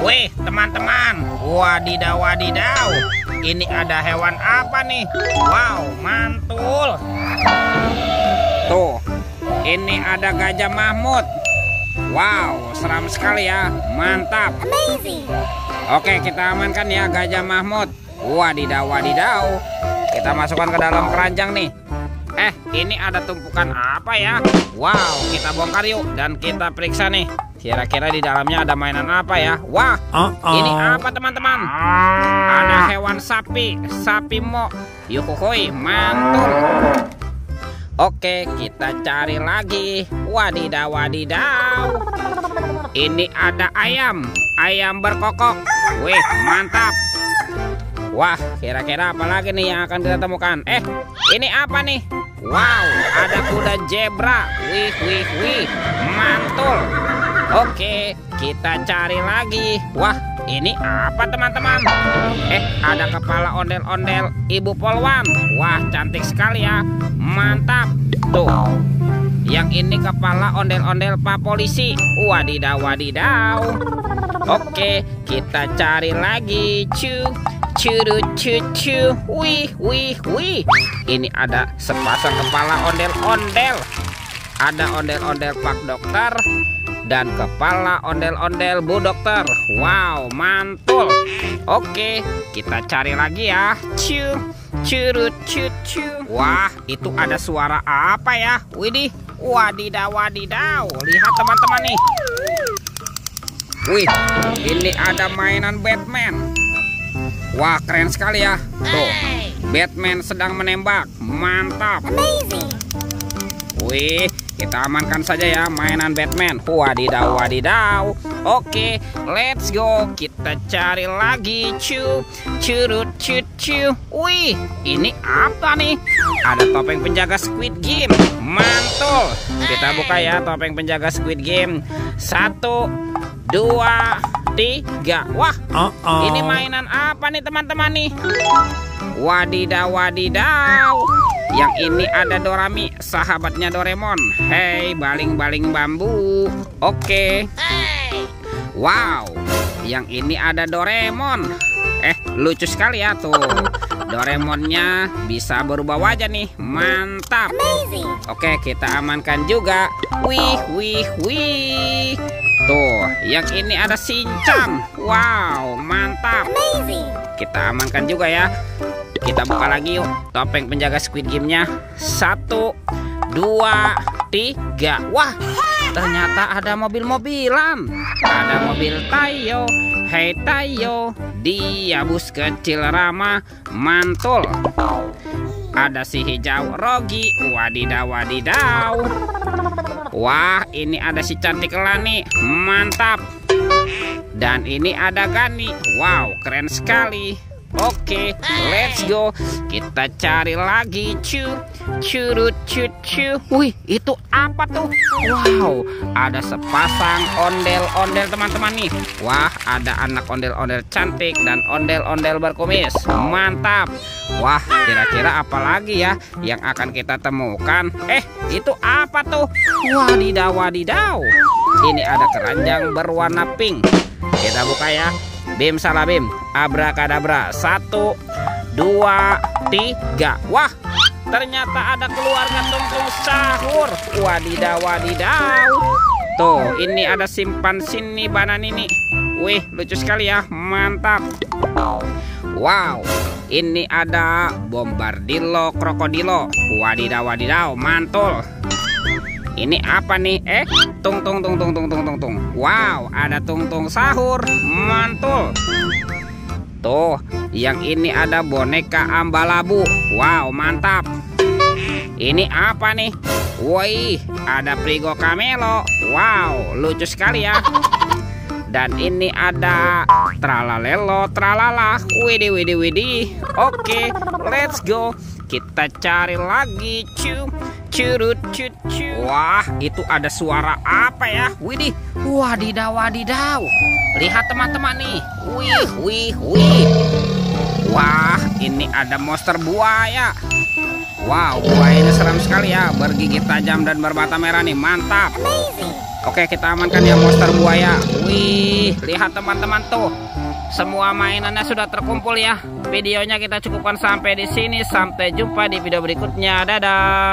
Wih, teman-teman. Wadidaw, wadidaw. Ini ada hewan apa nih? Wow, mantul. Tuh, ini ada gajah Mahmud. Wow, seram sekali ya. Mantap. Amazing. Oke, kita amankan ya gajah Mahmud. Wadidaw, wadidaw. Kita masukkan ke dalam keranjang nih. Ini ada tumpukan apa ya? Wow, kita bongkar yuk dan kita periksa nih. Kira-kira di dalamnya ada mainan apa ya? Wah, ini apa teman-teman? Ada hewan sapi, sapi mo. Yuhuhoi, mantul. Oke, kita cari lagi. Wadidaw, wadidaw. Ini ada ayam, ayam berkokok. Wih, mantap. Wah, kira-kira apa lagi nih yang akan kita temukan? Ini apa nih? Wow, ada kuda zebra. Wih, wih, wih, mantul. Oke, kita cari lagi. Wah, ini apa teman-teman? Ada kepala ondel-ondel Ibu Polwan. Wah, cantik sekali ya. Mantap. Tuh, yang ini kepala ondel-ondel Pak Polisi. Wadidaw, wadidaw. Oke, kita cari lagi. Curut cucu, wih, wih, wih. Ini ada sepasang kepala ondel-ondel. Ada ondel-ondel Pak Dokter dan kepala ondel-ondel Bu Dokter. Wow, mantul. Oke, kita cari lagi ya. Curut cucu. Wah, itu ada suara apa ya? Widih, wadidaw, wadidaw. Lihat teman-teman nih. Wih, ini ada mainan Batman. Wah, keren sekali ya. Tuh, Batman sedang menembak. Mantap. Amazing. Wih, kita amankan saja ya mainan Batman. Wadidaw, wadidaw. Oke, let's go. Kita cari lagi. Curut cucu. Wih, ini apa nih? Ada topeng penjaga Squid Game. Mantul. Kita buka ya topeng penjaga Squid Game. 1, 2, 3. Wah, ini mainan apa nih teman-teman nih? Wadidaw, wadidaw. Yang ini ada Dorami, sahabatnya Doraemon. Hei, baling-baling bambu. Oke. Wow, yang ini ada Doraemon. Lucu sekali ya tuh. Doraemonnya bisa berubah wajah nih. Mantap. Amazing. Oke, kita amankan juga. Wih, wih, wih. Tuh, yang ini ada Shinchan. Wow, mantap. Amazing. Kita amankan juga ya. Kita buka lagi yuk topeng penjaga Squid Game-nya. 1, 2, 3. Wah, ternyata ada mobil-mobilan. Ada mobil Tayo. Hei Tayo, dia bus kecil ramah. Mantul. Ada si hijau Rogi. Wadidaw, wadidaw. Wah, ini ada si cantik Lani. Mantap. Dan ini ada Gani. Wow, keren sekali. Oke, let's go. Kita cari lagi. Curut cucu. Wih, itu apa tuh? Wow, ada sepasang ondel-ondel teman-teman nih. Wah, ada anak ondel-ondel cantik dan ondel-ondel berkumis. Mantap. Wah, kira-kira apa lagi ya yang akan kita temukan? Itu apa tuh? Wadidaw, wadidaw. Ini ada keranjang berwarna pink. Kita buka ya. Bim salah bim, abrakadabra. 1, 2, 3. Wah, ternyata ada keluarga Tungtung Sahur. Wadidaw, wadidaw. Tuh, ini ada simpansin nih Bananini. Wih, lucu sekali ya. Mantap. Wow, ini ada Bombardilo Krokodilo. Wadidaw, wadidaw, mantul. Ini apa nih? Tung. Wow, ada Tungtung Sahur. Mantul. Tuh, yang ini ada boneka Ambalabu. Wow, mantap. Ini apa nih? Wih, ada Prigo Camelo. Wow, lucu sekali ya. Dan ini ada Tralalelo Tralala. Widih, widih, widih. Oke, let's go. Kita cari lagi. Curut cucu. Wah, itu ada suara apa ya? Widih, wadidaw, wadidaw. Lihat teman-teman nih. Wih, wih, wih. Wah, ini ada monster buaya. Wow, buaya ini seram sekali ya. Bergigi tajam dan berbata merah nih. Mantap. Oke, kita amankan ya monster buaya. Wih, lihat teman-teman tuh. Semua mainannya sudah terkumpul ya. Videonya kita cukupkan sampai di sini. Sampai jumpa di video berikutnya. Dadah.